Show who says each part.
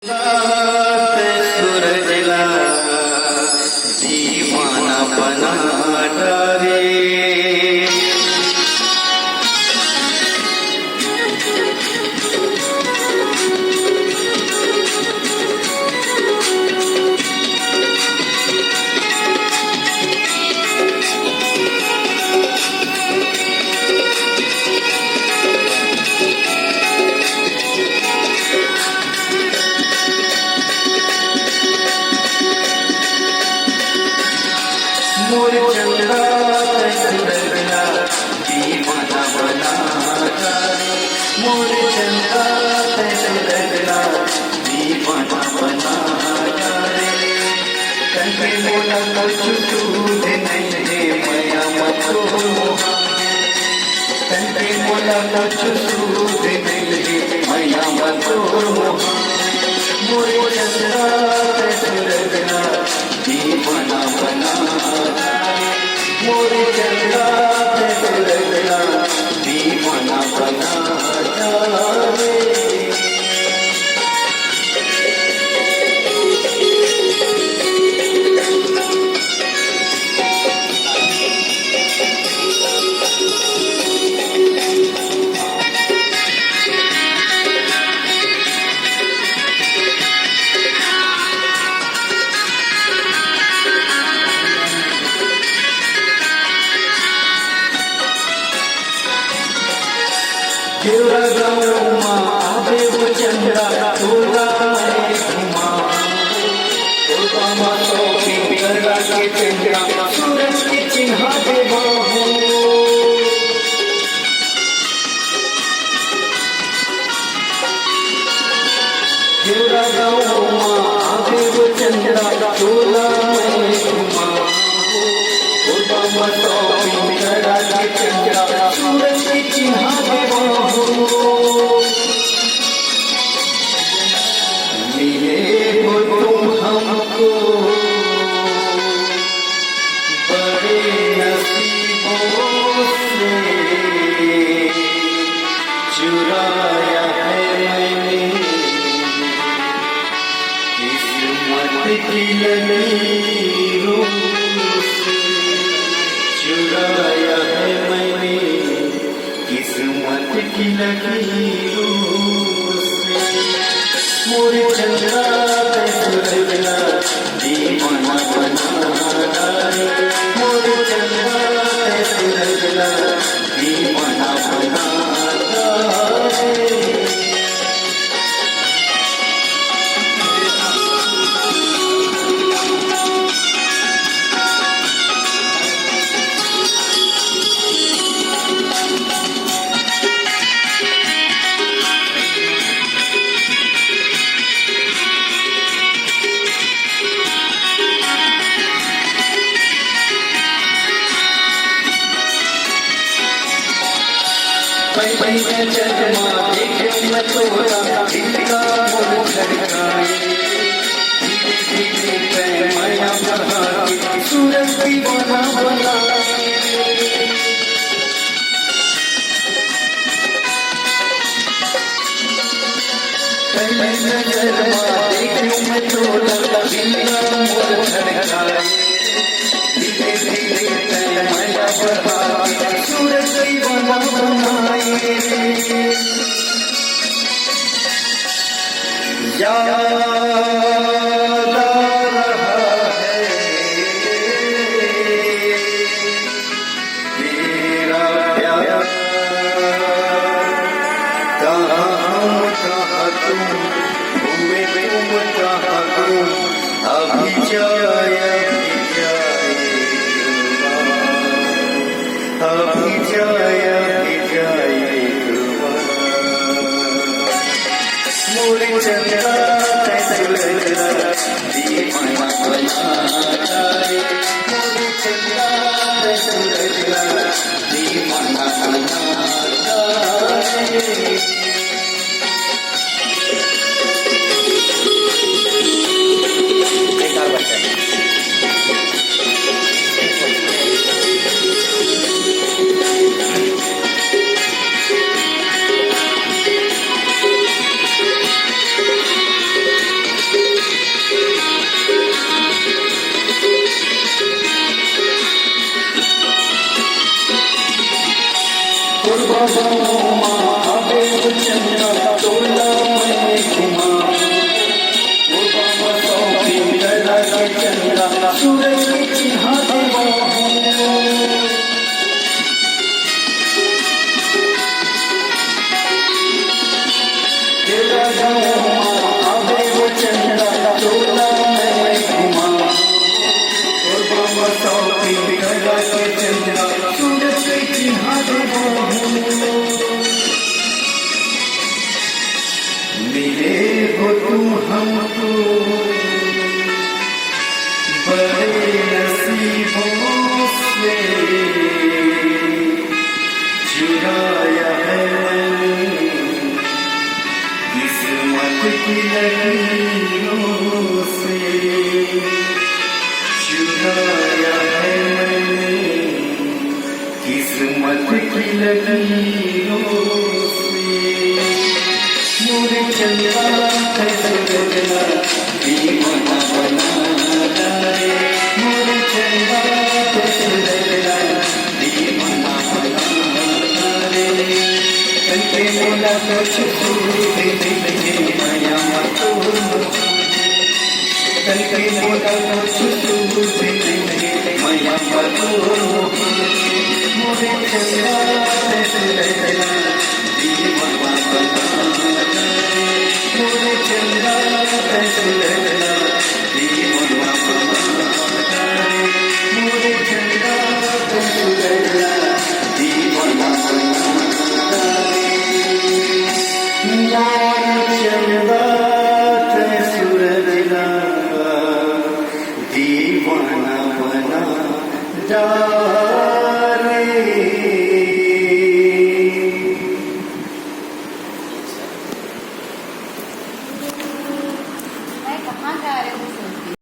Speaker 1: सूरजला दीवाना बना डाले। मोर चंदा सूरजला दीवाना बना डाले। मोर चंदा सूरजला दीवाना बना डाले। कंठे मोला कुछ दूध नहीं है मया मत मोहा। कंठे मोला कुछ दूध नहीं है मया मत मोहा। मोर चंदा सूरजला दीवाना बना डाले। मोर चंदा सूरजला दीवाना बना डाले। केवड़ा गाँव माँ आवे वो चंद्रा तोला मैं घुमा। तोला माँ तो पिंगला के चंद्रा सूरज की चिन्हा दे बाहू। केवड़ा गाँव माँ आवे वो चंद्रा तोला मैं घुमा। तोला माँ तो पिंगला के चंद्रा सूरज की चिन्हा दे बाहू। मिले हो तुम हमको बड़े नसीबों से। चुराया है मैंने किस्मत की लकीरों से। चुराया है मैंने किस्मत की लकीरों से। मोर चंदा सूरजला दीवाना बना डाले। मोर चंदा सूरजला दीवाना बना डाले। मैं चरमा देखे मैं तोरा दिल का मोर धड़काए। माया बढ़ा सूरज दीवाना बनाए। मैं चरमा देखे मैं तोरा दिल का मोर धड़काए। माया बढ़ा सूरज दीवाना बनाए। याद आ रहा है तेरा प्यार। कहाँ हम कहाँ तुम हुए तुम कहाँ तुम। अभी जाए अभी जाए मोर चंदा सूरजला मन बना जा